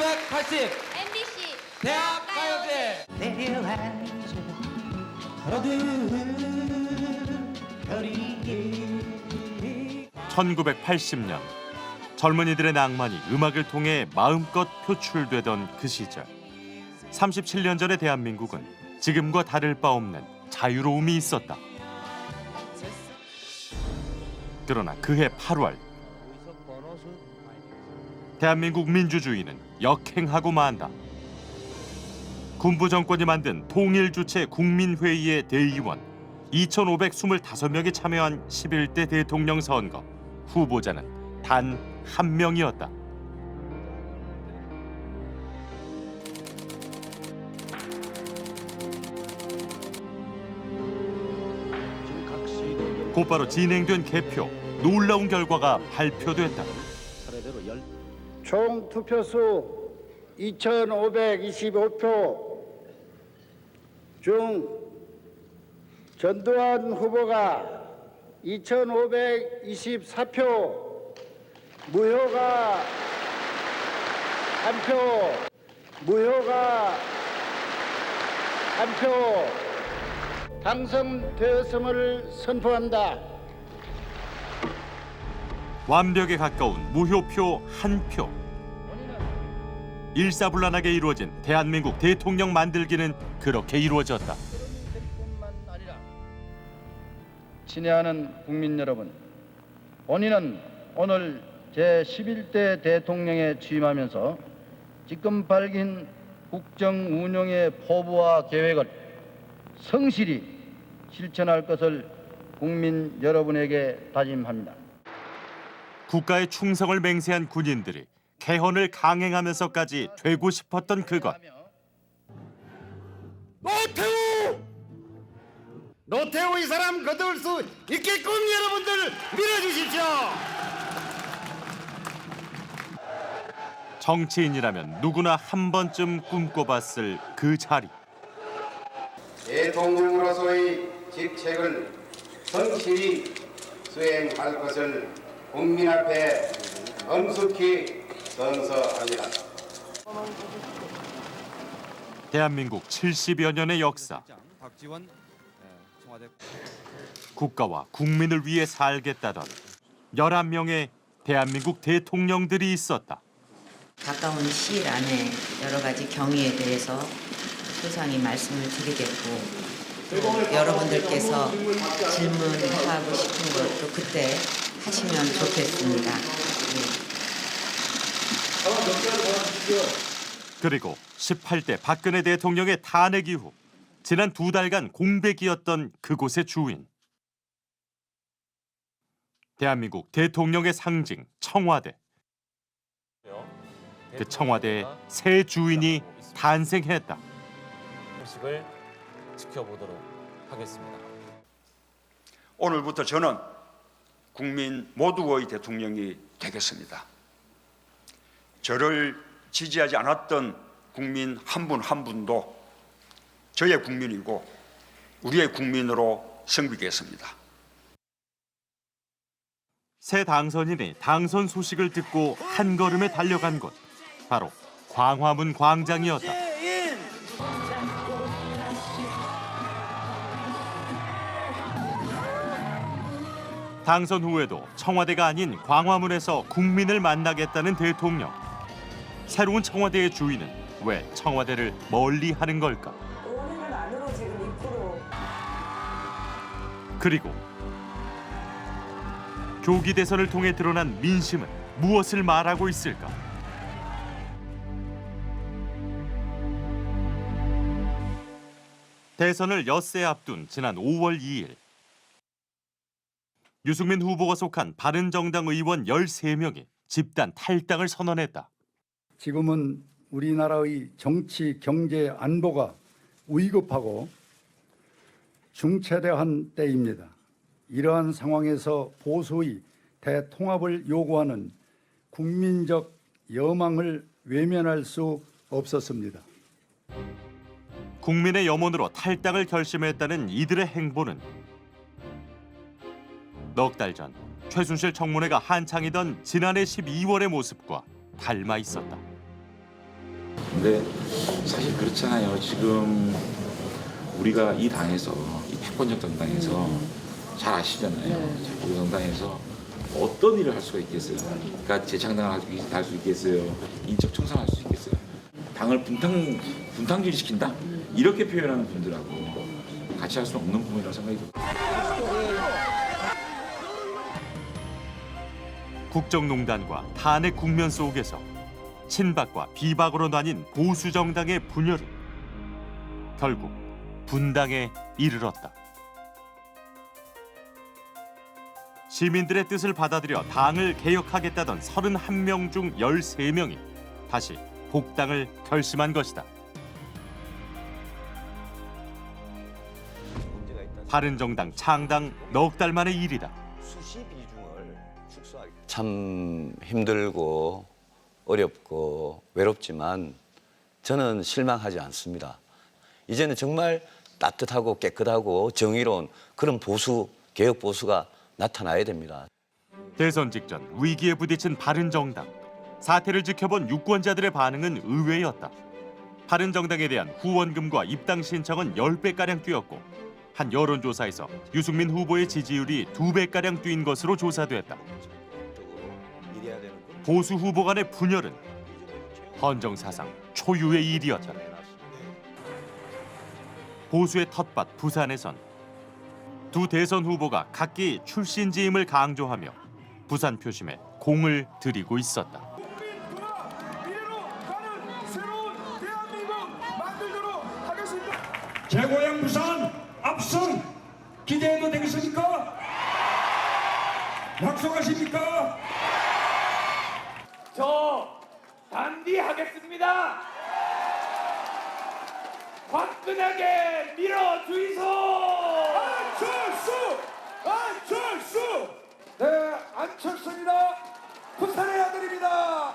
1980 MBC 대학 가요제. 내려앉아 어두운 거리에 1980년 젊은이들의 낭만이 음악을 통해 마음껏 표출되던 그 시절. 37년 전의 대한민국은 지금과 다를 바 없는 자유로움이 있었다. 그러나 그해 8월 대한민국 민주주의는 역행하고 만다. 군부 정권이 만든 통일주체 국민회의의 대의원 2,525명이 참여한 11대 대통령 선거. 후보자는 단 한 명이었다. 곧바로 진행된 개표. 놀라운 결과가 발표됐다. 총 투표수 2,525표 중 전두환 후보가 2,524표, 무효가 1표, 무효가 1표 당선되었음을 선포한다. 완벽에 가까운 무효표 한 표. 일사불란하게 이루어진 대한민국 대통령 만들기는 그렇게 이루어졌다. 친애하는 국민 여러분, 본인은 오늘 제11대 대통령에 취임하면서 지금 밝힌 국정 운영의 포부와 계획을 성실히 실천할 것을 국민 여러분에게 다짐합니다. 국가의 충성을 맹세한 군인들이 개헌을 강행하면서까지 되고 싶었던 그것. 노태우 이 사람 거둘 수 있게끔 여러분들 밀어주십시오. 정치인이라면 누구나 한 번쯤 꿈꿔봤을 그 자리. 대통령으로서의 직책을 성실히 수행할 것을 국민 앞에 엄숙히 선서합니다. 대한민국 70여 년의 역사. 국가와 국민을 위해 살겠다던 11명의 대한민국 대통령들이 있었다. 가까운 시일 안에 여러 가지 경위에 대해서 소상히 말씀을 드리겠고, 또 여러분들께서 질문하고 싶은 것도 그때 하시면 좋겠습니다. 그리고 18대 박근혜 대통령의 탄핵 이후 지난 2달간 공백이었던 그곳의 주인. 대한민국 대통령의 상징 청와대. 그 청와대의 새 주인이 탄생했다. 소식을 지켜보도록 하겠습니다. 오늘부터 저는 국민 모두의 대통령이 되겠습니다. 저를 지지하지 않았던 국민 한 분 한 분도 저의 국민이고 우리의 국민으로 섬기겠습니다. 새 당선인이 당선 소식을 듣고 한 걸음에 달려간 곳. 바로 광화문 광장이었다. 당선 후에도 청와대가 아닌 광화문에서 국민을 만나겠다는 대통령. 새로운 청와대의 주인은 왜 청와대를 멀리 하는 걸까? 그리고 조기 대선을 통해 드러난 민심은 무엇을 말하고 있을까? 대선을 엿새 앞둔 지난 5월 2일. 유승민 후보가 속한 바른정당 의원 13명이 집단 탈당을 선언했다. 지금은 우리나라의 정치, 경제, 안보가 위급하고 중체대한 때입니다. 이러한 상황에서 보수의 대통합을 요구하는 국민적 여망을 외면할 수 없었습니다. 국민의 염원으로 탈당을 결심했다는 이들의 행보는 넉 달 전 최순실 청문회가 한창이던 지난해 12월의 모습과 닮아 있었다. 근데 사실 그렇잖아요. 지금 우리가 이 당에서, 이 패권적 정당에서 잘 아시잖아요. 우리 정당에서 어떤 일을 할 수가 있겠어요? 그러니까 재창당을 할 수 있겠어요? 인적 청산할 수 있겠어요? 당을 분탕질 시킨다? 이렇게 표현하는 분들하고 같이 할 수는 없는 부분이라고 생각이 듭니다. 국정농단과 탄핵 국면 속에서 친박과 비박으로 나뉜 보수 정당의 분열은 결국 분당에 이르렀다. 시민들의 뜻을 받아들여 당을 개혁하겠다던 31명 중 13명이 다시 복당을 결심한 것이다. 바른정당 창당 넉 달 만의 일이다. 참 힘들고 어렵고 외롭지만 저는 실망하지 않습니다. 이제는 정말 따뜻하고 깨끗하고 정의로운 그런 보수, 개혁 보수가 나타나야 됩니다. 대선 직전 위기에 부딪힌 바른정당. 사태를 지켜본 유권자들의 반응은 의외였다. 바른정당에 대한 후원금과 입당 신청은 10배가량 뛰었고 한 여론조사에서 유승민 후보의 지지율이 2배가량 뛴 것으로 조사됐다. 보수 후보 간의 분열은 헌정사상 초유의 일이었다. 보수의 텃밭 부산에선 두 대선 후보가 각기 출신지임을 강조하며 부산 표심에 공을 들이고 있었다. 제 고향 부산 압승 기대해도 되겠습니까? 약속하십니까? 저 단디하겠습니다. 화끈하게 밀어주이소. 안철수! 네, 안철수입니다. 부산의 아들입니다.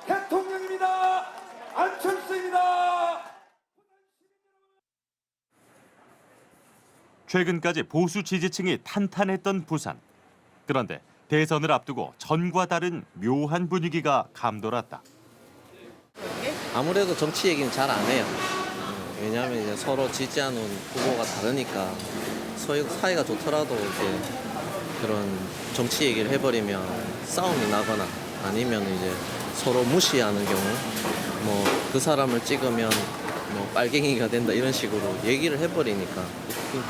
대통령입니다. 안철수입니다. 최근까지 보수 지지층이 탄탄했던 부산. 그런데 대선을 앞두고 전과 다른 묘한 분위기가 감돌았다. 아무래도 정치 얘기는 잘 안 해요. 왜냐하면 이제 서로 지지하는 후보가 다르니까 사이가 좋더라도 이제 그런 정치 얘기를 해버리면 싸움이 나거나 아니면 이제 서로 무시하는 경우, 뭐 그 사람을 찍으면 뭐 빨갱이가 된다 이런 식으로 얘기를 해버리니까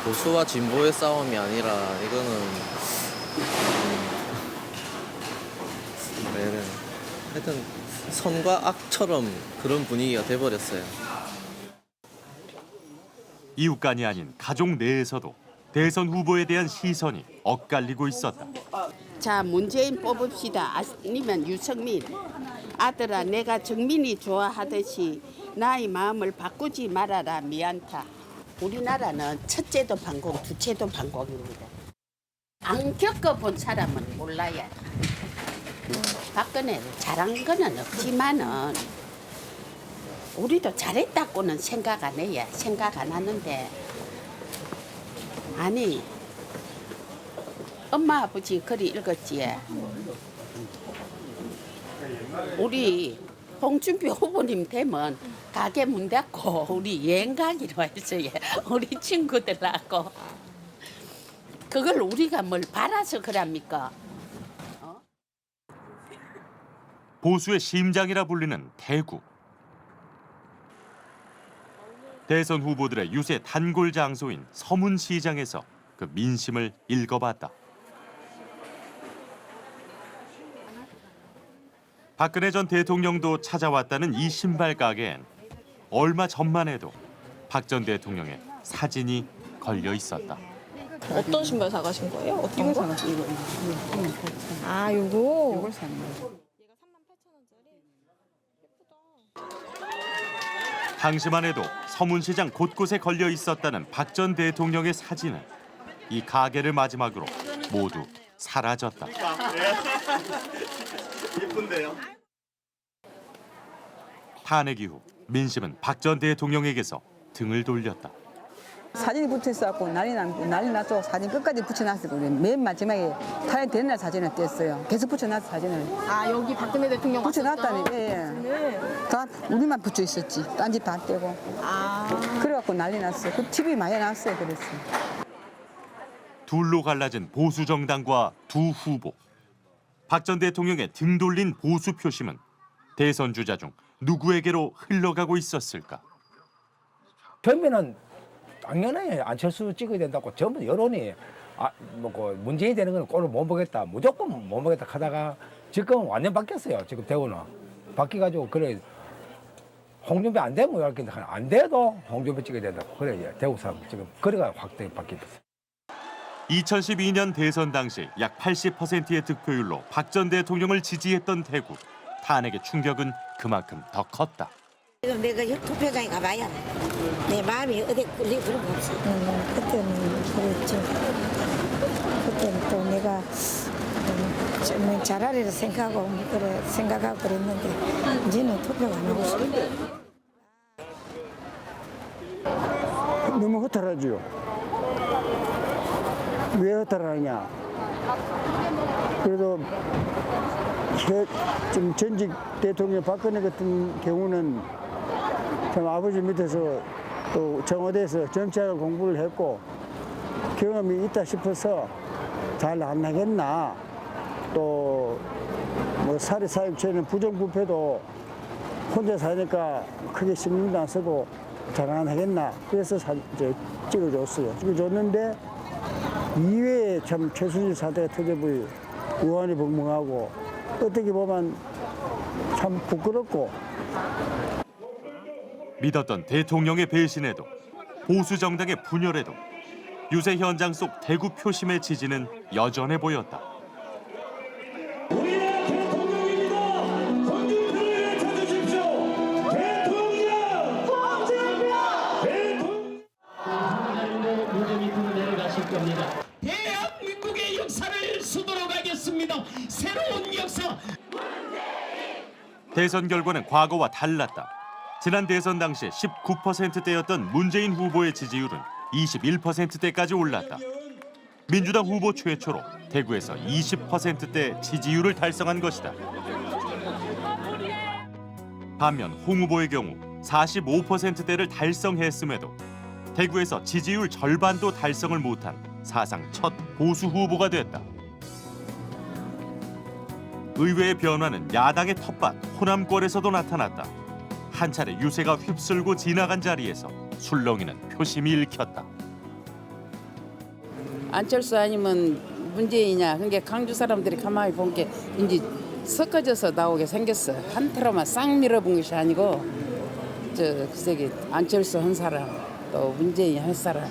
보수와 진보의 싸움이 아니라 이거는 하여튼 선과 악처럼 그런 분위기가 돼버렸어요. 이웃간이 아닌 가족 내에서도 대선 후보에 대한 시선이 엇갈리고 있었다. 자, 문재인 뽑읍시다. 아니면 유승민. 아들아, 내가 정민이 좋아하듯이 나의 마음을 바꾸지 말아라. 미안타. 우리나라는 첫째도 반공, 둘째도 반공입니다. 안 겪어본 사람은 몰라야. 박근혜를 잘한 거는 없지만은 우리도 잘했다고는 생각 안 해요. 생각 안 하는데 아니 엄마 아버지 글이 읽었지. 우리 홍준표 후보님 되면 가게 문 닫고 우리 여행 가기로 했어요. 우리 친구들하고. 그걸 우리가 뭘 바라서 그럽니까? 보수의 심장이라 불리는 대구. 대선 후보들의 유세 단골 장소인 서문시장에서 그 민심을 읽어봤다. 박근혜 전 대통령도 찾아왔다는 이 신발 가게엔 얼마 전만 해도 박 전 대통령의 사진이 걸려 있었다. 어떤 신발 사가신 거예요? 어떤 거? 아, 요거? 요걸 산 거. 당시만 해도 서문시장 곳곳에 걸려 있었다는 박 전 대통령의 사진은 이 가게를 마지막으로 모두 사라졌다. 예쁜데요? 탄핵 이후 민심은 박 전 대통령에게서 등을 돌렸다. 사진이 붙어 있어갖고 난리 났죠. 사진 끝까지 붙여놨어요. 맨 마지막에 탄핵되는 날 사진을 뗐어요. 계속 붙여놨어 사진을. 아 여기 박근혜 대통령 붙여놨다니. 왔었죠? 예. 다 우리만 붙여 있었지. 딴 집 다 떼고. 그래갖고 난리 났어요. 그 TV 많이 나왔어요. 그랬어요. 둘로 갈라진 보수 정당과 두 후보. 박 전 대통령의 등 돌린 보수 표심은 대선 주자 중 누구에게로 흘러가고 있었을까? 처음에는 당연히 안철수 찍어야 된다고 전부 여론이 문재인이 되는 건 꼴을 못 보겠다, 무조건 못 보겠다 하다가 지금 완전 바뀌었어요. 지금 대우는 바뀌가지고 그래 홍준표 안 되면 이렇게 안 돼도 홍준표 찍어야 된다고 그래 대우 사람 지금 거리가 확 바뀌었어요. 2012년 대선 당시 약 80%의 득표율로 박 전 대통령을 지지했던 대구. 탄핵의 충격은 그만큼 더 컸다. 내가 투표장에 가봐야 내 마음이 어디 끌리고 그런 거 없어. 그때는 그랬죠. 그때는 또 내가 좀 잘하리라 생각하고 그랬는데 이제는 투표가 안 하고 싶어. 너무 허탈하죠. 왜 허탈하냐? 그래도 좀 전직 대통령 박근혜 같은 경우는 참 아버지 밑에서 또 청와대에서 정치학을 공부를 했고 경험이 있다 싶어서 잘 안 나겠나. 또 뭐 사리 사육처는 부정부패도 혼자 사니까 크게 신경도 안 쓰고 잘 안 하겠나. 그래서 찍어줬어요. 찍어줬는데 이외에 참 최순실 사태가 터져버리 우환이 벙벙하고 어떻게 보면 참 부끄럽고. 믿었던 대통령의 배신에도 보수 정당의 분열에도 유세 현장 속 대구 표심의 지지는 여전해 보였다. 우리는 대통령입니다. 홍준표를 찾으십시오. 대통령! 대통령! 하나님도 무대 밑으로 내려가실 겁니다. 대한민국의 역사를 쓰도록 하겠습니다. 새로운 역사. 대선 결과는 과거와 달랐다. 지난 대선 당시 19%대였던 문재인 후보의 지지율은 21%대까지 올랐다. 민주당 후보 최초로 대구에서 20%대 지지율을 달성한 것이다. 반면 홍 후보의 경우 45%대를 달성했음에도 대구에서 지지율 절반도 달성을 못한 사상 첫 보수 후보가 됐다. 의회의 변화는 야당의 텃밭 호남권에서도 나타났다. 한 차례 유세가 휩쓸고 지나간 자리에서 술렁이는 표심이 읽혔다. 안철수 아니면 문재인이냐. 그러니까 강주 사람들이 가만히 본 게 이제 섞어져서 나오게 생겼어. 한 테러만 싹 밀어본 것이 아니고 글쎄 안철수 한 사람 또 문재인 한 사람.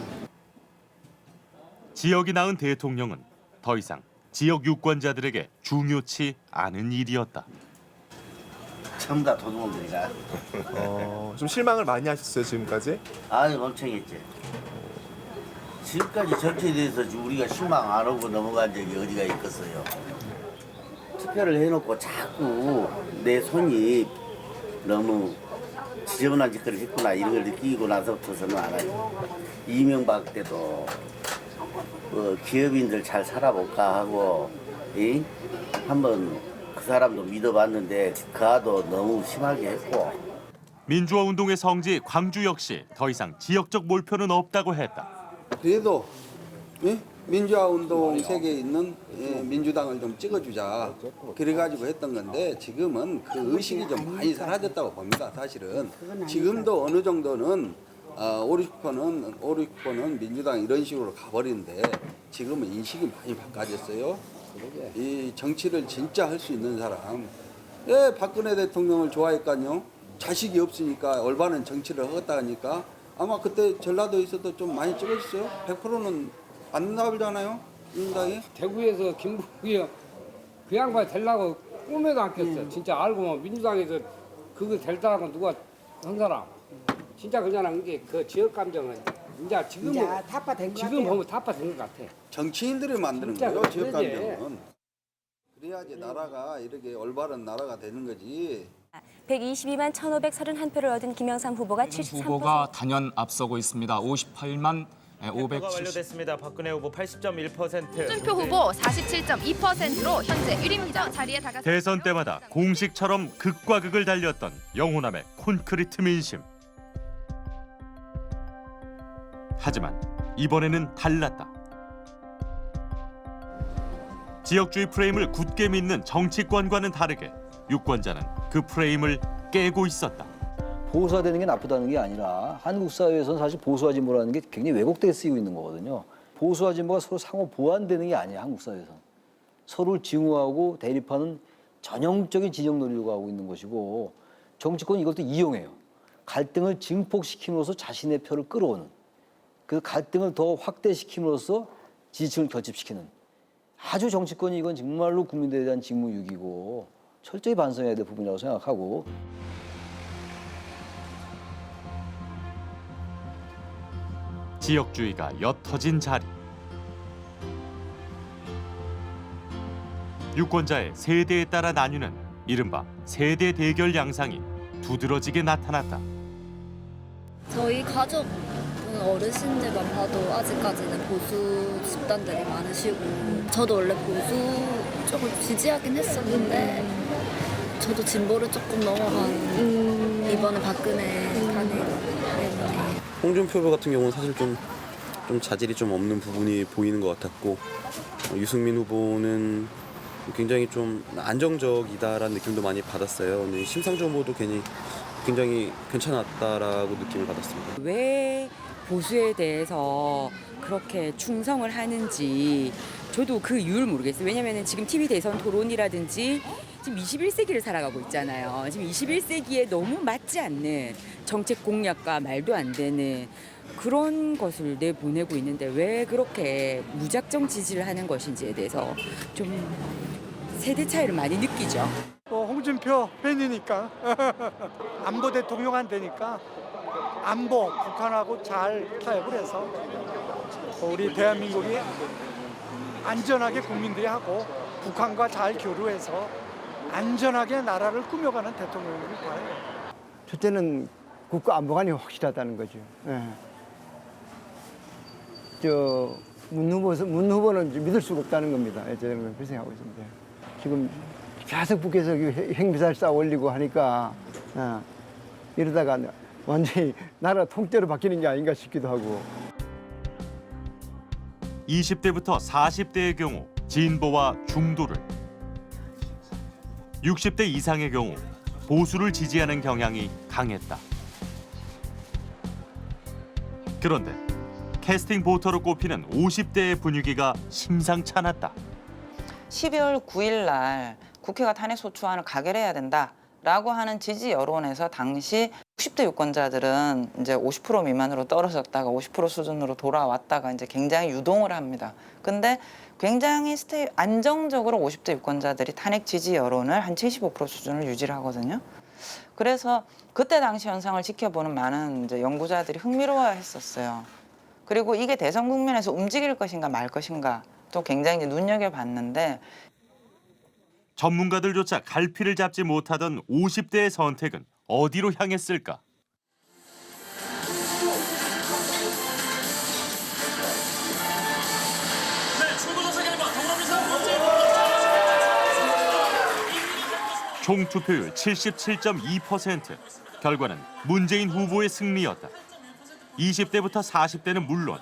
지역이 낳은 대통령은 더 이상 지역 유권자들에게 중요치 않은 일이었다. 전부 다 도둑놈들이라. 좀 실망을 많이 하셨어요 지금까지? 아유 엄청 했지. 지금까지 정치에 대해서 우리가 실망 안 하고 넘어간 적이 어디가 있겠어요. 투표를 해놓고 자꾸 내 손이 너무 지저분한 짓거리를 했구나 이런 걸 느끼고 나서부터서는 안 하죠. 이명박 때도 기업인들 잘 살아볼까 하고 한번 그 사람도 믿어봤는데 그아도 너무 심하게 했고. 민주화 운동의 성지 광주 역시 더 이상 지역적 몰표는 없다고 했다. 그래도 민주화 운동 세계에 있는 민주당을 좀 찍어주자 그래가지고 했던 건데 지금은 그 의식이 좀 많이 사라졌다고 봅니다. 사실은 지금도 어느 정도는 5,60%는 민주당 이런 식으로 가버리는데 지금은 인식이 많이 바꿔졌어요. 이 정치를 진짜 할 수 있는 사람. 박근혜 대통령을 좋아했거든요. 자식이 없으니까 올바른 정치를 하겠다 하니까 아마 그때 전라도에서도 좀 많이 찍어주세요. 100%는 안 나오잖아요. 민주당이. 대구에서 김부겸 그 양반 되려고 꿈에도 안 꼈어. 진짜 알고 보면 민주당에서 그거 될 사람은 누가 한 사람. 진짜 그냥 이게 그 지역 감정은 이제 지금 보면 타파된 것 같아. 정치인들이 만드는 거예요. 그러지. 지역 감정은. 그래야지 나라가 이렇게 올바른 나라가 되는 거지. 122만 1,531표를 얻은 김영삼 후보가 73%. 후보가 단연 앞서고 있습니다. 58만 투표가 완료됐습니다. 박근혜 후보 80.1%. 홍준표 후보 47.2%로 현재 1위입니다. 자리에 다가. 대선 때마다 공식처럼 극과 극을 달렸던 영호남의 콘크리트 민심. 하지만 이번에는 달랐다. 지역주의 프레임을 굳게 믿는 정치권과는 다르게 유권자는 그 프레임을 깨고 있었다. 보수화되는 게 나쁘다는 게 아니라 한국 사회에서는 사실 보수화 진보라는 게 굉장히 왜곡되게 쓰이고 있는 거거든요. 보수화 진보가 서로 상호 보완되는 게 아니야, 한국 사회에서는. 서로를 증오하고 대립하는 전형적인 지정 노리려고 하고 있는 것이고 정치권은 이것도 이용해요. 갈등을 증폭시킴으로써 자신의 표를 끌어오는, 그 갈등을 더 확대시킴으로써 지지층을 결집시키는, 아주 정치권이 이건 정말로 국민들에 대한 직무유기고 철저히 반성해야 될 부분이라고 생각하고. 지역주의가 옅어진 자리. 유권자의 세대에 따라 나뉘는 이른바 세대 대결 양상이 두드러지게 나타났다. 저희 가족 어르신들만 봐도 아직까지는 보수 집단들이 많으시고 저도 원래 보수 쪽을 지지하긴 했었는데 저도 진보를 조금 넘어간 이번에 박근혜 탄핵 때문에. 홍준표 후보 같은 경우는 사실 좀 자질이 좀 없는 부분이 보이는 것 같았고 유승민 후보는 굉장히 좀 안정적이다라는 느낌도 많이 받았어요. 근데 심상정 후보도 굉장히 괜찮았다라고 느낌을 받았습니다. 왜 보수에 대해서 그렇게 충성을 하는지 저도 그 이유를 모르겠어요. 왜냐하면 지금 TV 대선 토론이라든지 지금 21세기를 살아가고 있잖아요. 지금 21세기에 너무 맞지 않는 정책 공약과 말도 안 되는 그런 것을 내보내고 있는데 왜 그렇게 무작정 지지를 하는 것인지에 대해서 좀 세대 차이를 많이 느끼죠. 홍준표 팬이니까 안보 대통령 안 되니까 안보 북한하고 잘 타협을 해서 우리 대한민국이 안전하게 국민들이 하고 북한과 잘 교류해서 안전하게 나라를 꾸며가는 대통령을 봐요. 첫째는 국가 안보관이 확실하다는 거죠. 문 후보는 믿을 수가 없다는 겁니다. 저는 그렇게 생각하고 있습니다. 지금 계속 북에서 핵미사일 쌓아 올리고 하니까 이러다가 완전히 나라 통째로 바뀌는 게 아닌가 싶기도 하고. 20대부터 40대의 경우 진보와 중도를, 60대 이상의 경우 보수를 지지하는 경향이 강했다. 그런데 캐스팅 보터로 꼽히는 50대의 분위기가 심상치 않았다. 12월 9일 날 국회가 탄핵소추안을 가결해야 된다라고 하는 지지 여론에서 당시 60대 유권자들은 이제 50% 미만으로 떨어졌다가 50% 수준으로 돌아왔다가 이제 굉장히 유동을 합니다. 근데 굉장히 안정적으로 50대 유권자들이 탄핵 지지 여론을 한 75% 수준을 유지를 하거든요. 그래서 그때 당시 현상을 지켜보는 많은 이제 연구자들이 흥미로워했었어요. 그리고 이게 대선 국면에서 움직일 것인가 말 것인가 또 굉장히 눈여겨봤는데 전문가들조차 갈피를 잡지 못하던 50대의 선택은 어디로 향했을까? 총 투표율 77.2%. 결과는 문재인 후보의 승리였다. 20대부터 40대는 물론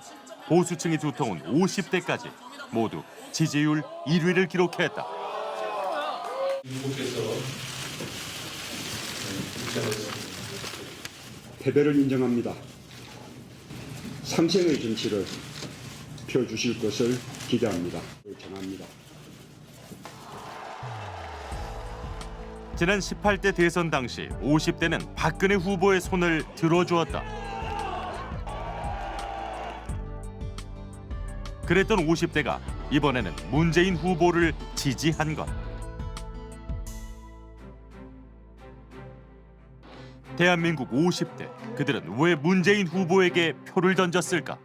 보수층이 두터운 50대까지 모두 지지율 1위를 기록했다. 패배를 인정합니다. 삼생의 정치를 펴주실 것을 기대합니다. 전합니다. 지난 18대 대선 당시 50대는 박근혜 후보의 손을 들어주었다. 그랬던 50대가 이번에는 문재인 후보를 지지한 것. 대한민국 50대, 그들은 왜 문재인 후보에게 표를 던졌을까?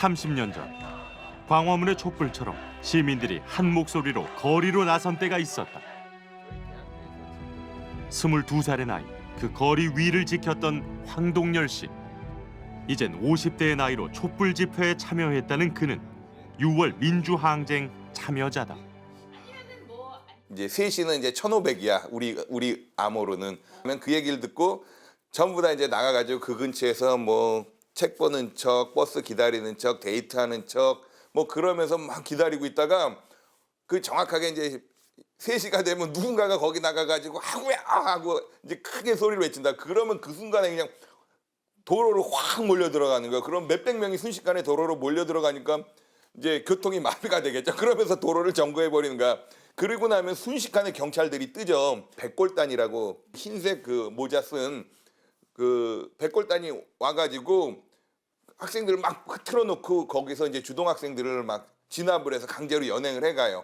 30년 전 광화문의 촛불처럼 시민들이 한 목소리로 거리로 나선 때가 있었다. 22살의 나이, 그 거리 위를 지켰던 황동열 씨. 이젠 50대의 나이로 촛불 집회에 참여했다는 그는 6월 민주항쟁 참여자다. 이제 3시는 이제 1,500이야. 우리 암호로는. 그 얘기를 듣고 전부 다 이제 나가가지고 그 근처에서 뭐 책 보는 척, 버스 기다리는 척, 데이트하는 척, 뭐 그러면서 막 기다리고 있다가 그 정확하게 이제 3시가 되면 누군가가 거기 나가가지고 하고야 하고 이제 크게 소리를 외친다. 그러면 그 순간에 그냥 도로로 확 몰려 들어가는 거야. 그럼 몇백 명이 순식간에 도로로 몰려 들어가니까 이제 교통이 마비가 되겠죠. 그러면서 도로를 점거해 버리는 거야. 그리고 나면 순식간에 경찰들이 뜨죠. 백골단이라고 흰색 그 모자 쓴 그 백골단이 와가지고 학생들을 막 틀어놓고 거기서 이제 주동학생들을 막 진압을 해서 강제로 연행을 해가요.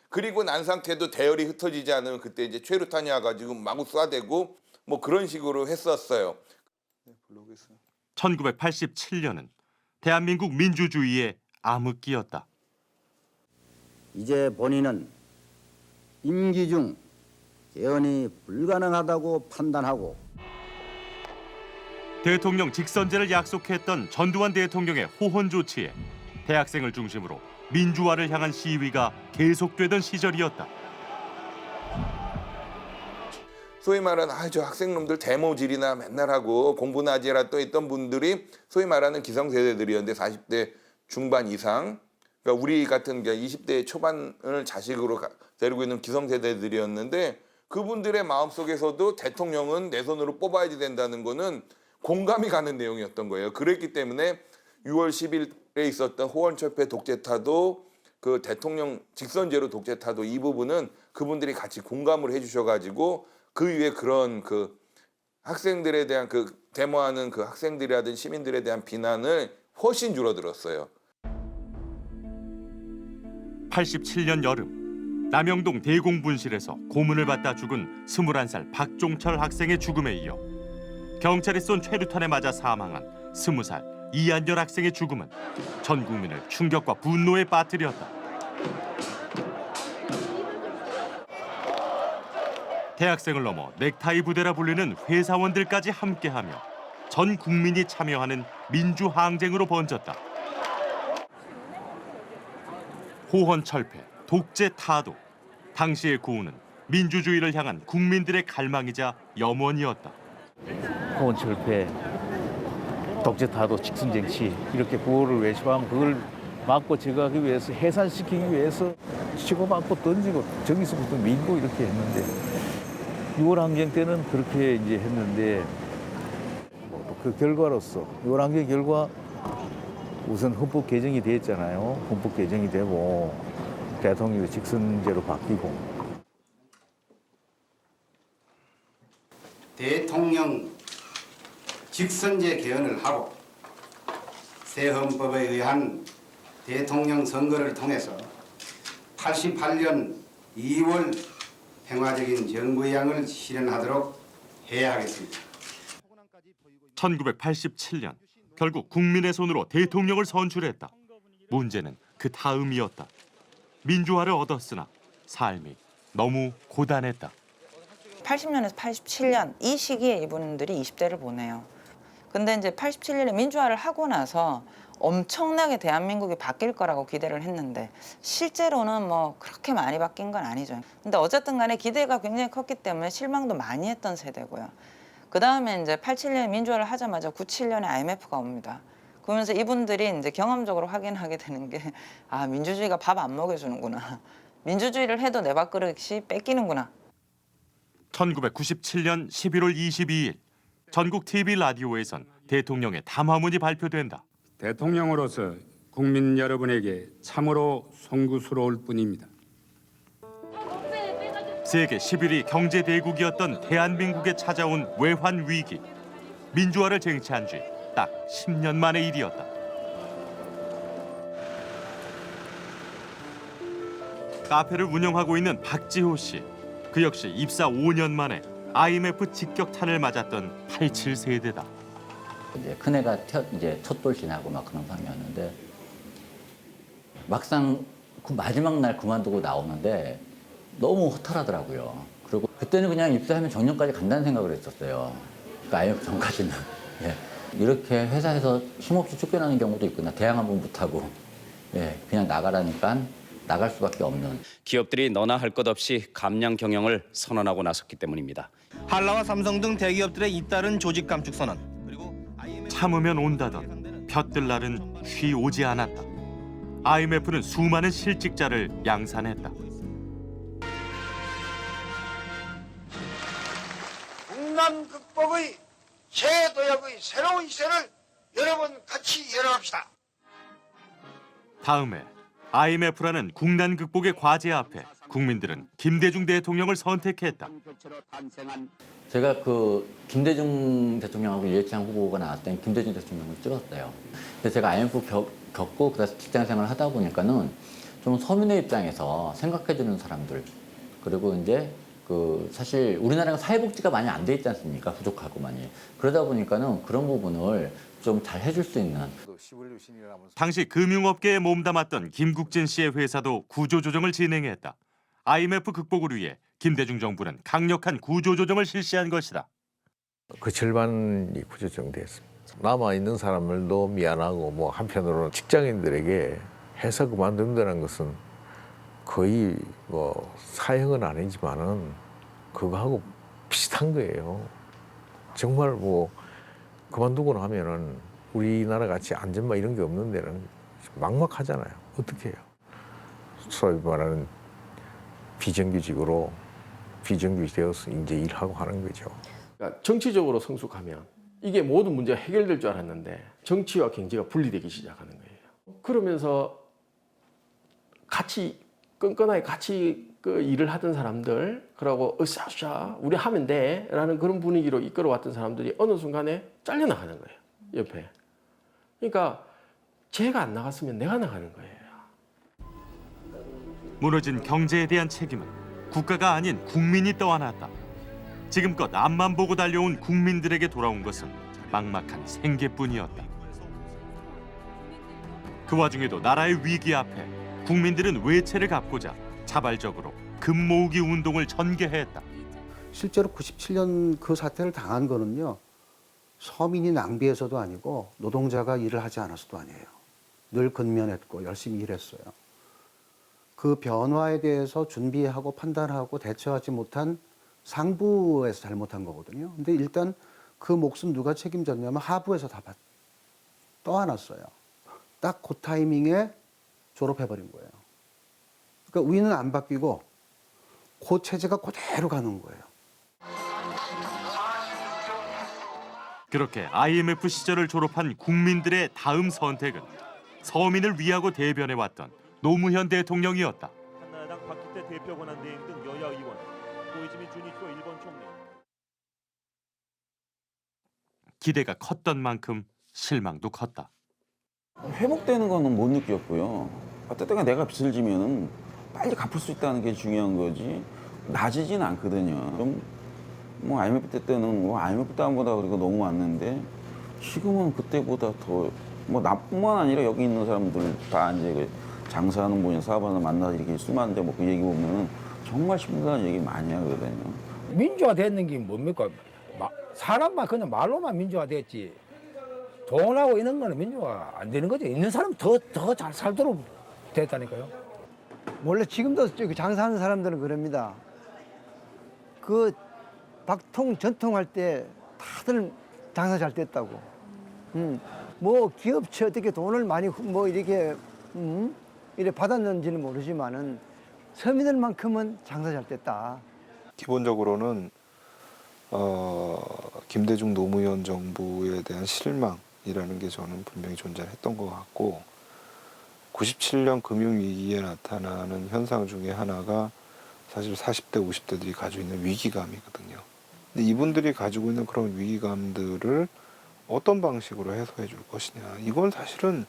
그리고 난 상태도 대열이 흩어지지 않으면 그때 이제 최루탄이 와가지고 마구 쏴대고 뭐 그런 식으로 했었어요. 1987년은 대한민국 민주주의의 암흑기였다. 이제 본인은 임기 중 개헌이 불가능하다고 판단하고 대통령 직선제를 약속했던 전두환 대통령의 호헌 조치에 대학생을 중심으로 민주화를 향한 시위가 계속되던 시절이었다. 소위 말하는 저 학생놈들 데모질이나 맨날 하고 공부나 하지라 또 있던 분들이 소위 말하는 기성세대들이었는데 40대 중반 이상, 그러니까 우리 같은 20대 초반을 자식으로 데리고 있는 기성세대들이었는데 그분들의 마음속에서도 대통령은 내 손으로 뽑아야지 된다는 거는 공감이 가는 내용이었던 거예요. 그랬기 때문에 6월 10일에 있었던 호헌철폐 독재타도 그 대통령 직선제로 독재타도 이 부분은 그분들이 같이 공감을 해주셔가지고 그 이후에 그런 그 학생들에 대한 그 데모하는 그 학생들이라든 시민들에 대한 비난을 훨씬 줄어들었어요. 87년 여름 남영동 대공분실에서 고문을 받다 죽은 21살 박종철 학생의 죽음에 이어 경찰이 쏜 최루탄에 맞아 사망한 20살 이한열 학생의 죽음은 전 국민을 충격과 분노에 빠뜨렸다. 대학생을 넘어 넥타이 부대라 불리는 회사원들까지 함께하며 전 국민이 참여하는 민주항쟁으로 번졌다. 호헌철폐, 독재타도, 당시의 구호는 민주주의를 향한 국민들의 갈망이자 염원이었다. 호헌철폐, 독재타도, 직선쟁취 이렇게 구호를 외치고 그걸 막고 제거하기 위해서 해산시키기 위해서 치고받고 던지고 저기서부터 밀고 이렇게 했는데 6월 항쟁 때는 그렇게 이제 했는데 그 결과로서 6월 항쟁 결과 우선 헌법 개정이 됐잖아요. 헌법 개정이 되고 대통령이 직선제로 바뀌고 대통령 직선제 개헌을 하고 새 헌법에 의한 대통령 선거를 통해서 88년 2월 평화적인 정부양을 실현하도록 해야 하겠습니다. 1987년 결국 국민의 손으로 대통령을 선출했다. 문제는 그 다음이었다. 민주화를 얻었으나 삶이 너무 고단했다. 80년에서 87년 이 시기에 이분들이 20대를 보내요. 근데 이제 87년에 민주화를 하고 나서 엄청나게 대한민국이 바뀔 거라고 기대를 했는데 실제로는 뭐 그렇게 많이 바뀐 건 아니죠. 근데 어쨌든 간에 기대가 굉장히 컸기 때문에 실망도 많이 했던 세대고요. 그 다음에 이제 87년에 민주화를 하자마자 97년에 IMF가 옵니다. 그러면서 이분들이 이제 경험적으로 확인하게 되는 게 아, 민주주의가 밥 안 먹여주는구나. 민주주의를 해도 내 밥그릇이 뺏기는구나. 1997년 11월 22일 전국 TV 라디오에선 대통령의 담화문이 발표된다. 대통령으로서 국민 여러분에게 참으로 송구스러울 뿐입니다. 세계 11위 경제 대국이었던 대한민국에 찾아온 외환 위기. 민주화를 쟁취한 지 딱 10년 만의 일이었다. 카페를 운영하고 있는 박지호 씨. 그 역시 입사 5년 만에 IMF 직격탄을 맞았던 87세대다. 이제 큰애가 이제 첫 돌진하고 막 그런 상황이었는데 막상 그 마지막 날 그만두고 나오는데 너무 허탈하더라고요. 그리고 그때는 그냥 입사하면 정년까지 간다는 생각을 했었어요. 그러니까 IMF 전까지는. 예. 이렇게 회사에서 힘없이 쫓겨나는 경우도 있구나. 대항 한번 못하고 그냥 나가라니까 나갈 수밖에 없는. 기업들이 너나 할 것 없이 감량 경영을 선언하고 나섰기 때문입니다. 한라와 삼성 등 대기업들의 잇따른 조직 감축 선언. 참으면 온다던 볕들 날은 쉬 오지 않았다. IMF는 수많은 실직자를 양산했다. 국난 극복의 새 도약의 새로운 시대를 여러분 같이 열어갑시다. 다음에 IMF라는 국난 극복의 과제 앞에 국민들은 김대중 대통령을 선택했다. 제가 그 김대중 대통령하고 이해창 후보가 나왔던 김대중 대통령을 찍었어요. 근데 제가 IMF 겪고 그다음 직장 생활을 하다 보니까는 좀 서민의 입장에서 생각해주는 사람들, 그리고 이제 그 사실 우리나라가 사회복지가 많이 안 돼 있지 않습니까? 부족하고 많이. 그러다 보니까는 그런 부분을 좀 잘 해줄 수 있는. 당시 금융업계에 몸담았던 김국진 씨의 회사도 구조조정을 진행했다. IMF 극복을 위해 김대중 정부는 강력한 구조조정을 실시한 것이다. 그 절반이 구조조정됐습니다. 남아있는 사람들도 미안하고 뭐 한편으로는 직장인들에게 회사 그만둔다는 것은 거의 뭐 사형은 아니지만은 그거하고 비슷한 거예요. 정말 뭐 그만두고 나면은 우리나라 같이 안전망 이런 게 없는 데는 막막하잖아요. 어떻게 해요? 소위 말하는 비정규직으로 비정규직 되어서 이제 일하고 하는 거죠. 그러니까 정치적으로 성숙하면 이게 모든 문제가 해결될 줄 알았는데 정치와 경제가 분리되기 시작하는 거예요. 그러면서 같이 끈끈하게 같이 그 일을 하던 사람들, 그러고 으쌰으쌰 우리 하면 돼라는 그런 분위기로 이끌어왔던 사람들이 어느 순간에 잘려나가는 거예요. 옆에. 그러니까 제가 안 나갔으면 내가 나가는 거예요. 무너진 경제에 대한 책임은 국가가 아닌 국민이 떠안았다. 지금껏 앞만 보고 달려온 국민들에게 돌아온 것은 막막한 생계뿐이었다. 그 와중에도 나라의 위기 앞에 국민들은 외채를 갚고자 자발적으로 금 모으기 운동을 전개했다. 실제로 97년 그 사태를 당한 거는요. 서민이 낭비해서도 아니고 노동자가 일을 하지 않아서도 아니에요. 늘 근면했고 열심히 일했어요. 그 변화에 대해서 준비하고 판단하고 대처하지 못한 상부에서 잘못한 거거든요. 근데 일단 그 몫은 누가 책임졌냐면 하부에서 다 떠안았어요. 딱 그 타이밍에 졸업해버린 거예요. 그러니까 위는 안 바뀌고 그 체제가 그대로 가는 거예요. 그렇게 IMF 시절을 졸업한 국민들의 다음 선택은 서민을 위하고 대변해왔던 노무현 대통령이었다. 한나라당 박기태 대표 권한 대행 등 여야 의원, 고이즈미 주니코 일본 총리. 기대가 컸던 만큼 실망도 컸다. 회복되는 거는 못 느꼈고요. 어쨌든 내가 빚을 지면은 빨리 갚을 수 있다는 게 중요한 거지 나아지진 않거든요. 뭐 IMF 때는 뭐 IMF 때보다 그리고 너무 왔는데 지금은 그때보다 더 뭐 나뿐만 아니라 여기 있는 사람들 다 이제 장사하는 분야 사업하는 만나서 이렇게 술 마는데 뭐 그 얘기 보면은 정말 심각한 얘기 많이 하거든요. 민주화됐는 게 뭡니까? 사람만 그냥 말로만 민주화됐지. 돈하고 이런 거는 민주화 안 되는 거죠. 있는 사람 더 잘 살도록 됐다니까요. 원래 지금도 저기 장사하는 사람들은 그럽니다. 그 박통 전통할 때 다들 장사 잘 됐다고. 뭐 기업체 어떻게 돈을 많이 뭐 이렇게 이래 받았는지는 모르지만은 서민들만큼은 장사 잘 됐다. 기본적으로는 김대중 노무현 정부에 대한 실망이라는 게 저는 분명히 존재했던 것 같고 97년 금융위기에 나타나는 현상 중에 하나가 사실 40대, 50대들이 가지고 있는 위기감이거든요. 근데 이분들이 가지고 있는 그런 위기감들을 어떤 방식으로 해소해 줄 것이냐. 이건 사실은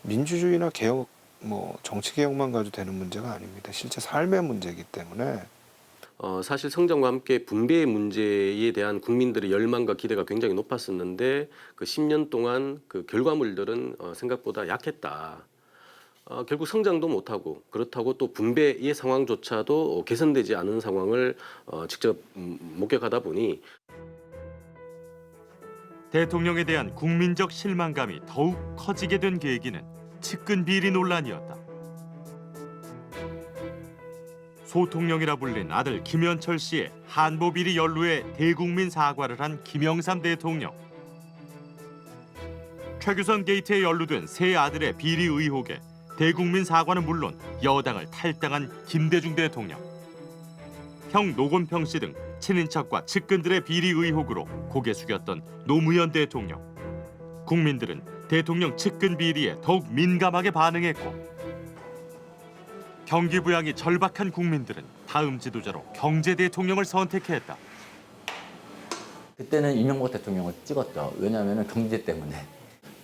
민주주의나 개혁, 뭐 정치개혁만 가지고 되는 문제가 아닙니다. 실제 삶의 문제이기 때문에 사실 성장과 함께 분배의 문제에 대한 국민들의 열망과 기대가 굉장히 높았었는데 그 10년 동안 그 결과물들은 생각보다 약했다. 결국 성장도 못하고 그렇다고 또 분배의 상황조차도 개선되지 않은 상황을 직접 목격하다 보니 대통령에 대한 국민적 실망감이 더욱 커지게 된 계기는 측근 비리 논란이었다. 소통령이라 불린 아들 김현철 씨의 한보 비리 연루에 대국민 사과를 한 김영삼 대통령. 최규선 게이트에 연루된 세 아들의 비리 의혹에 대국민 사과는 물론 여당을 탈당한 김대중 대통령. 형 노건평 씨 등 친인척과 측근들의 비리 의혹으로 고개 숙였던 노무현 대통령. 국민들은 대통령 측근 비리에 더욱 민감하게 반응했고 경기 부양이 절박한 국민들은 다음 지도자로 경제 대통령을 선택했다. 그때는 이명박 대통령을 찍었죠. 왜냐하면 경제 때문에.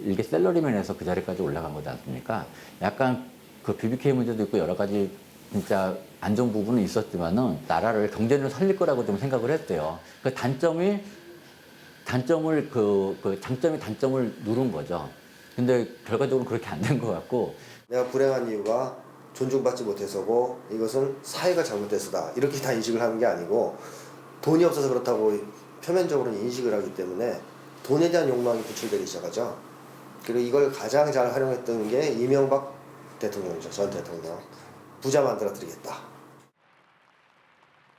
이게 셀러리맨에서 그 자리까지 올라간 거지 않습니까? 약간 그 BBK 문제도 있고 여러 가지 진짜 안 좋은 부분은 있었지만은 나라를 경제를 살릴 거라고 좀 생각을 했대요. 그 장점이 단점을 누른 거죠. 근데 결과적으로 그렇게 안 된 것 같고. 내가 불행한 이유가 존중받지 못해서고 이것은 사회가 잘못돼서다. 이렇게 다 인식을 하는 게 아니고 돈이 없어서 그렇다고 표면적으로는 인식을 하기 때문에 돈에 대한 욕망이 구출되기 시작하죠. 그리고 이걸 가장 잘 활용했던 게 이명박 대통령이죠. 전 대통령. 부자 만들어드리겠다.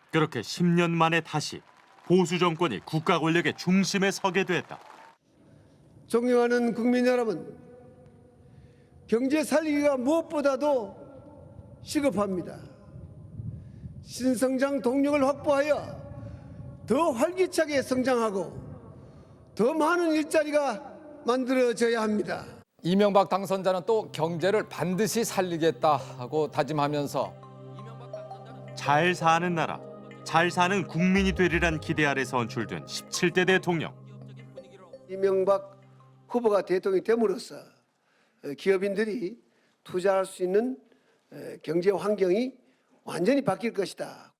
그렇게 10년 만에 다시 보수 정권이 국가 권력의 중심에 서게 됐다. 존경하는 국민 여러분, 경제 살리기가 무엇보다도 시급합니다. 신성장 동력을 확보하여 더 활기차게 성장하고 더 많은 일자리가 만들어져야 합니다. 이명박 당선자는 또 경제를 반드시 살리겠다 하고 다짐하면서 잘 사는 나라, 잘 사는 국민이 되리란 기대 아래 선출된 17대 대통령. 이명박 후보가 대통령이 됨으로써 기업인들이 투자할 수 있는 경제 환경이 완전히 바뀔 것이다.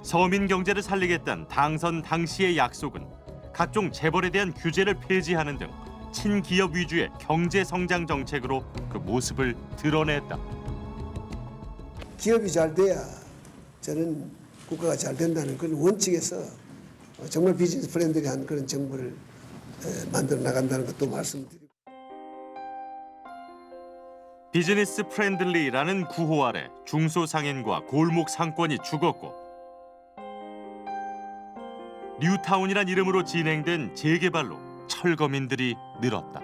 서민 경제를 살리겠다는 당선 당시의 약속은 각종 재벌에 대한 규제를 폐지하는 등 친기업 위주의 경제 성장 정책으로 그 모습을 드러냈다. 기업이 잘 돼야 저는 국가가 잘 된다는 그런 원칙에서 정말 비즈니스 프렌들리한 그런 정부를 만들어 나간다는 것도 말씀드리고. 비즈니스 프렌들리라는 구호 아래 중소상인과 골목 상권이 죽었고 뉴타운이란 이름으로 진행된 재개발로 철거민들이 늘었다.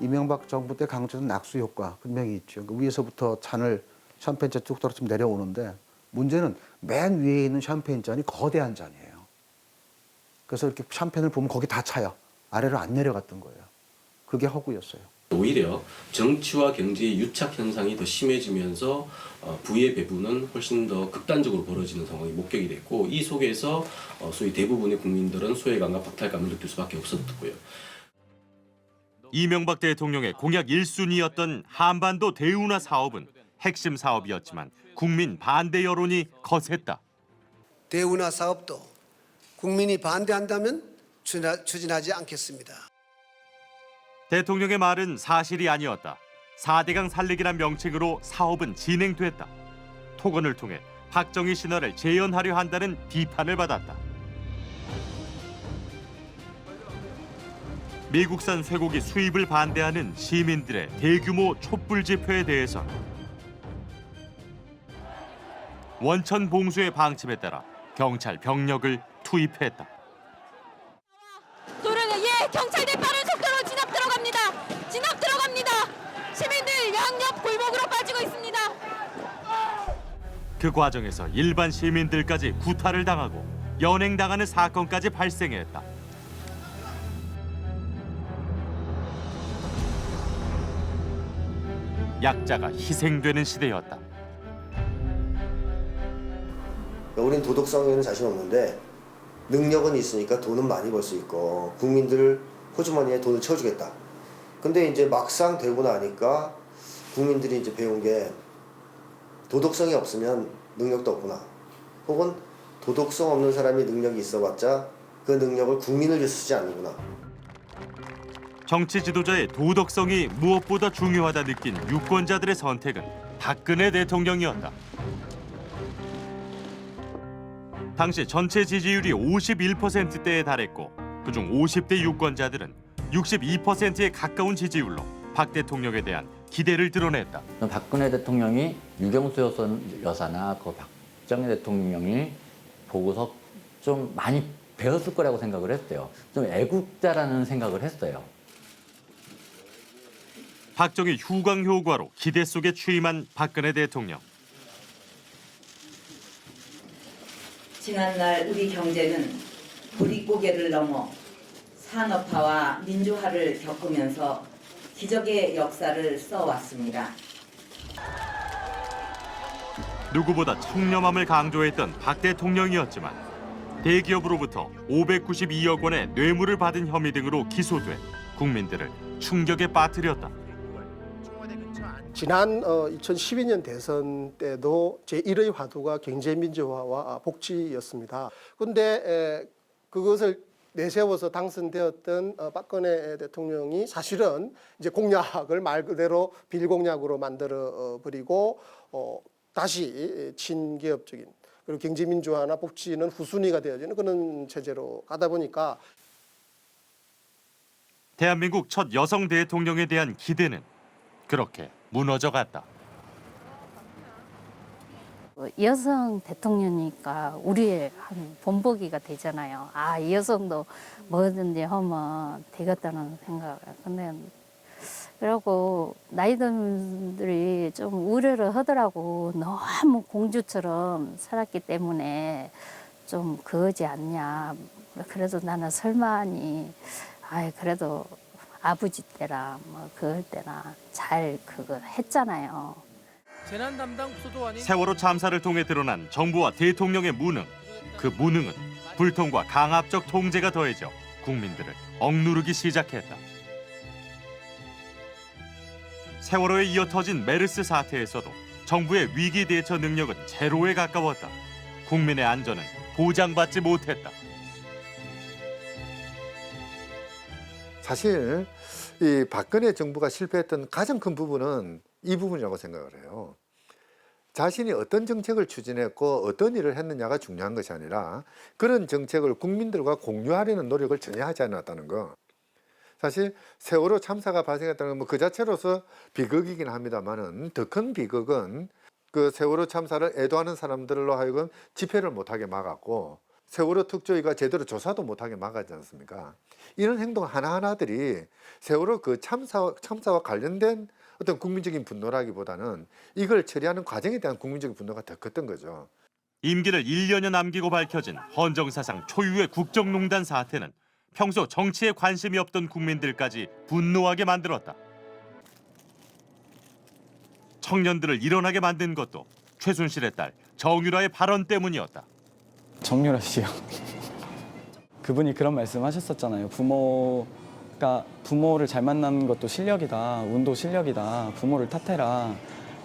이명박 정부 때 강조된 낙수 효과 분명히 있죠. 그 위에서부터 잔을 샴페인잔 쭉 떨어지면 내려오는데 문제는 맨 위에 있는 샴페인잔이 거대한 잔이에요. 그래서 이렇게 샴페인을 보면 거기 다 차요. 아래로 안 내려갔던 거예요. 그게 허구였어요. 오히려 정치와 경제의 유착 현상이 더 심해지면서 부의 배분은 훨씬 더 극단적으로 벌어지는 상황이 목격이 됐고 이 속에서 소위 대부분의 국민들은 소외감과 박탈감을 느낄 수밖에 없었고요. 이명박 대통령의 공약 1순위였던 한반도 대운하 사업은 핵심 사업이었지만 국민 반대 여론이 거셌다. 대운하 사업도 국민이 반대한다면 추진하지 않겠습니다. 대통령의 말은 사실이 아니었다. 4대강 살리기란 명칭으로 사업은 진행됐다. 토건을 통해 박정희 신화를 재현하려 한다는 비판을 받았다. 미국산 쇠고기 수입을 반대하는 시민들의 대규모 촛불 집회에 대해서는 원천 봉쇄의 방침에 따라 경찰 병력을 투입했다. 경찰 대파는 속도로 진압 들어갑니다. 시민들 양옆 골목으로 빠지고 있습니다. 그 과정에서 일반 시민들까지 구타를 당하고 연행당하는 사건까지 발생했다. 약자가 희생되는 시대였다. 우린 도덕성에는 자신 없는데 능력은 있으니까 돈은 많이 벌 수 있고 국민들 호주머니에 돈을 채워주겠다. 근데 이제 막상 되고 나니까 국민들이 이제 배운 게 도덕성이 없으면 능력도 없구나. 혹은 도덕성 없는 사람이 능력이 있어봤자 그 능력을 국민을 위해서 쓰지 않는구나. 정치 지도자의 도덕성이 무엇보다 중요하다 느낀 유권자들의 선택은 박근혜 대통령이었다. 당시 전체 지지율이 51%대에 달했고 그중 50대 유권자들은 62%에 가까운 지지율로 박 대통령에 대한 기대를 드러냈다. 박근혜 대통령이 유경수 여사나 그 박정희 대통령이 보고서 좀 많이 배웠을 거라고 생각을 했어요. 좀 애국자라는 생각을 했어요. 박정희 휴강 효과로 기대 속에 취임한 박근혜 대통령. 지난날 우리 경제는 보릿고개를 넘어 산업화와 민주화를 겪으면서 기적의 역사를 써왔습니다. 누구보다 청렴함을 강조했던 박 대통령이었지만 대기업으로부터 592억 원의 뇌물을 받은 혐의 등으로 기소돼 국민들을 충격에 빠뜨렸다. 지난 2012년 대선 때도 제1의 화두가 경제민주화와 복지였습니다. 그런데 그것을 내세워서 당선되었던 박근혜 대통령이 사실은 이제 공약을 말 그대로 빌공약으로 만들어 버리고 다시 친기업적인 그리고 경제민주화나 복지는 후순위가 되어지는 그런 체제로 가다 보니까 대한민국 첫 여성 대통령에 대한 기대는 그렇게 무너져 갔다. 여성 대통령이니까 우리의 한 본보기가 되잖아요. 아, 이 여성도 뭐든지 하면 되겠다는 생각. 근데 그리고 나이 든 분들이 좀 우려를 하더라고. 너무 공주처럼 살았기 때문에 좀 그러지 않냐. 그래도 나는 설마니, 그래도 아버지 때랑 뭐 그럴 때나 잘 그거 했잖아요. 재난 담당 수도관이 세월호 참사를 통해 드러난 정부와 대통령의 무능. 그 무능은 불통과 강압적 통제가 더해져 국민들을 억누르기 시작했다. 세월호에 이어 터진 메르스 사태에서도 정부의 위기 대처 능력은 제로에 가까웠다. 국민의 안전은 보장받지 못했다. 사실 이 박근혜 정부가 실패했던 가장 큰 부분은 이 부분이라고 생각을 해요. 자신이 어떤 정책을 추진했고 어떤 일을 했느냐가 중요한 것이 아니라 그런 정책을 국민들과 공유하려는 노력을 전혀 하지 않았다는 거. 사실 세월호 참사가 발생했다는 건 그 자체로서 비극이긴 합니다만은 더 큰 비극은 그 세월호 참사를 애도하는 사람들로 하여금 집회를 못하게 막았고 세월호 특조위가 제대로 조사도 못하게 막았지 않습니까? 이런 행동 하나하나들이 세월호 그 참사와 관련된 어떤 국민적인 분노라기보다는 이걸 처리하는 과정에 대한 국민적인 분노가 더 컸던 거죠. 임기를 1년여 남기고 밝혀진 헌정사상 초유의 국정농단 사태는 평소 정치에 관심이 없던 국민들까지 분노하게 만들었다. 청년들을 일어나게 만든 것도 최순실의 딸 정유라의 발언 때문이었다. 정유라 씨요. 그분이 그런 말씀하셨었잖아요. 부모를 잘 만난 것도 실력이다. 운도 실력이다. 부모를 탓해라.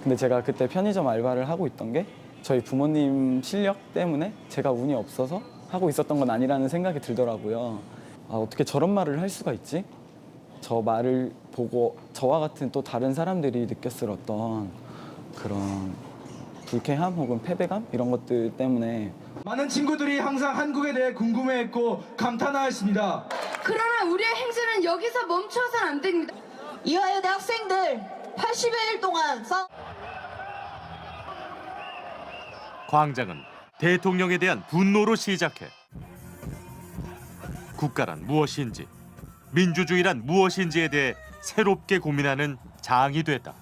근데 제가 그때 편의점 알바를 하고 있던 게 저희 부모님 실력 때문에 제가 운이 없어서 하고 있었던 건 아니라는 생각이 들더라고요. 어떻게 저런 말을 할 수가 있지? 저 말을 보고 저와 같은 또 다른 사람들이 느꼈을 어떤 그런 불쾌함 혹은 패배감 이런 것들 때문에 많은 친구들이 항상 한국에 대해 궁금해했고 감탄하였습니다. 그러나 우리의 행진은 여기서 멈춰서는 안 됩니다. 이화여대 학생들 80여일 동안 광장은 대통령에 대한 분노로 시작해 국가란 무엇인지, 민주주의란 무엇인지에 대해 새롭게 고민하는 장이 됐다.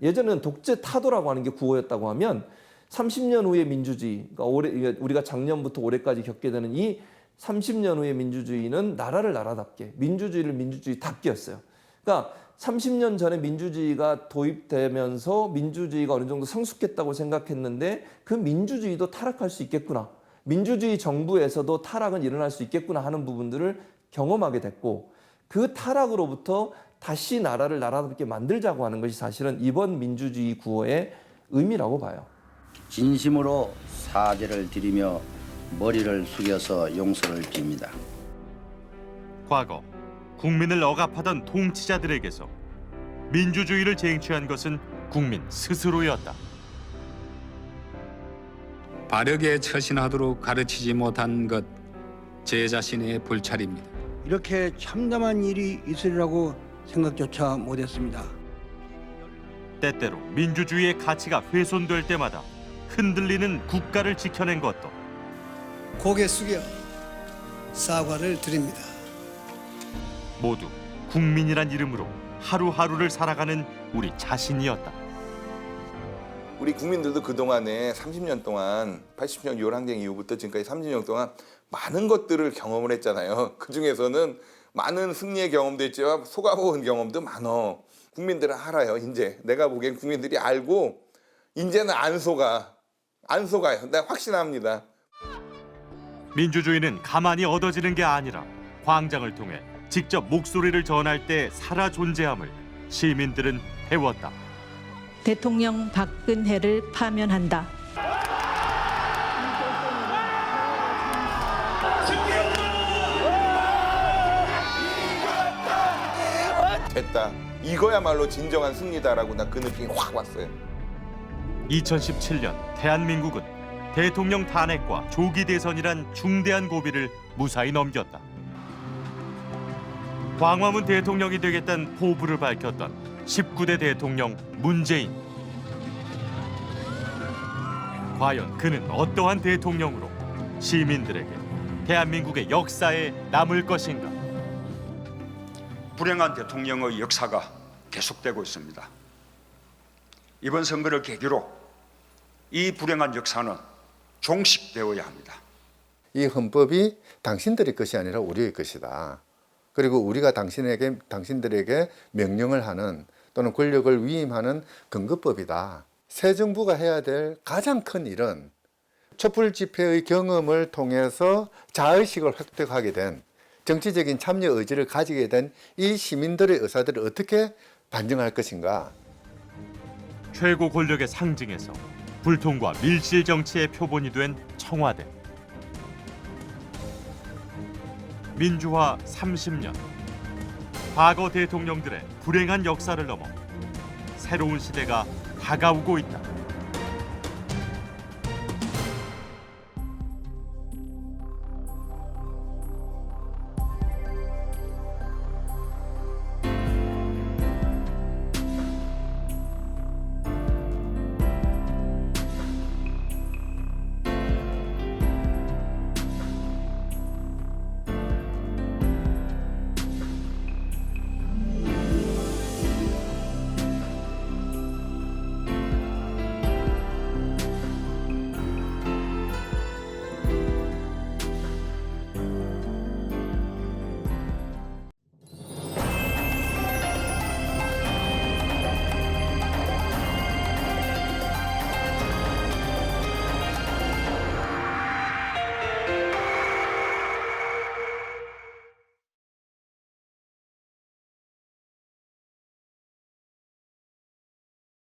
예전에는 독재 타도라고 하는 게 구호였다고 하면 30년 후의 민주주의, 그러니까 우리가 작년부터 올해까지 겪게 되는 이 30년 후의 민주주의는 나라를 나라답게, 민주주의를 민주주의답게였어요. 그러니까 30년 전에 민주주의가 도입되면서 민주주의가 어느 정도 성숙했다고 생각했는데 그 민주주의도 타락할 수 있겠구나. 민주주의 정부에서도 타락은 일어날 수 있겠구나 하는 부분들을 경험하게 됐고 그 타락으로부터 다시 나라를 나라답게 만들자고 하는 것이 사실은 이번 민주주의 구호의 의미라고 봐요. 진심으로 사죄를 드리며 머리를 숙여서 용서를 빕니다. 과거 국민을 억압하던 통치자들에게서 민주주의를 쟁취한 것은 국민 스스로였다. 발역에 처신하도록 가르치지 못한 것 제 자신의 불찰입니다. 이렇게 참담한 일이 있으리라고 생각조차 못했습니다. 때때로 민주주의의 가치가 훼손될 때마다 흔들리는 국가를 지켜낸 것도 고개 숙여 사과를 드립니다. 모두 국민이란 이름으로 하루하루를 살아가는 우리 자신이었다. 우리 국민들도 그동안에 30년 동안 80년 6월 항쟁 이후부터 지금까지 30년 동안 많은 것들을 경험을 했잖아요. 그중에서는 많은 승리의 경험도 있지만 속아먹은 경험도 많어. 국민들은 알아요. 이제 내가 보기엔 국민들이 알고 이제는 안 속아요. 내가 확신합니다. 민주주의는 가만히 얻어지는 게 아니라 광장을 통해 직접 목소리를 전할 때 살아 존재함을 시민들은 배웠다. 대통령 박근혜를 파면한다. 됐다. 이거야말로 진정한 승리다라고 나 그 느낌이 확 왔어요. 2017년 대한민국은 대통령 탄핵과 조기 대선이란 중대한 고비를 무사히 넘겼다. 광화문 대통령이 되겠다는 포부를 밝혔던 19대 대통령 문재인. 과연 그는 어떠한 대통령으로 시민들에게 대한민국의 역사에 남을 것인가? 불행한 대통령의 역사가 계속되고 있습니다. 이번 선거를 계기로 이 불행한 역사는 종식되어야 합니다. 이 헌법이 당신들의 것이 아니라 우리의 것이다. 그리고 우리가 당신들에게 명령을 하는 또는 권력을 위임하는 근거법이다. 새 정부가 해야 될 가장 큰 일은 촛불 집회의 경험을 통해서 자의식을 획득하게 된 정치적인 참여 의지를 가지게 된 이 시민들의 의사들을 어떻게 반영할 것인가. 최고 권력의 상징에서 불통과 밀실 정치의 표본이 된 청와대. 민주화 30년. 과거 대통령들의 불행한 역사를 넘어 새로운 시대가 다가오고 있다.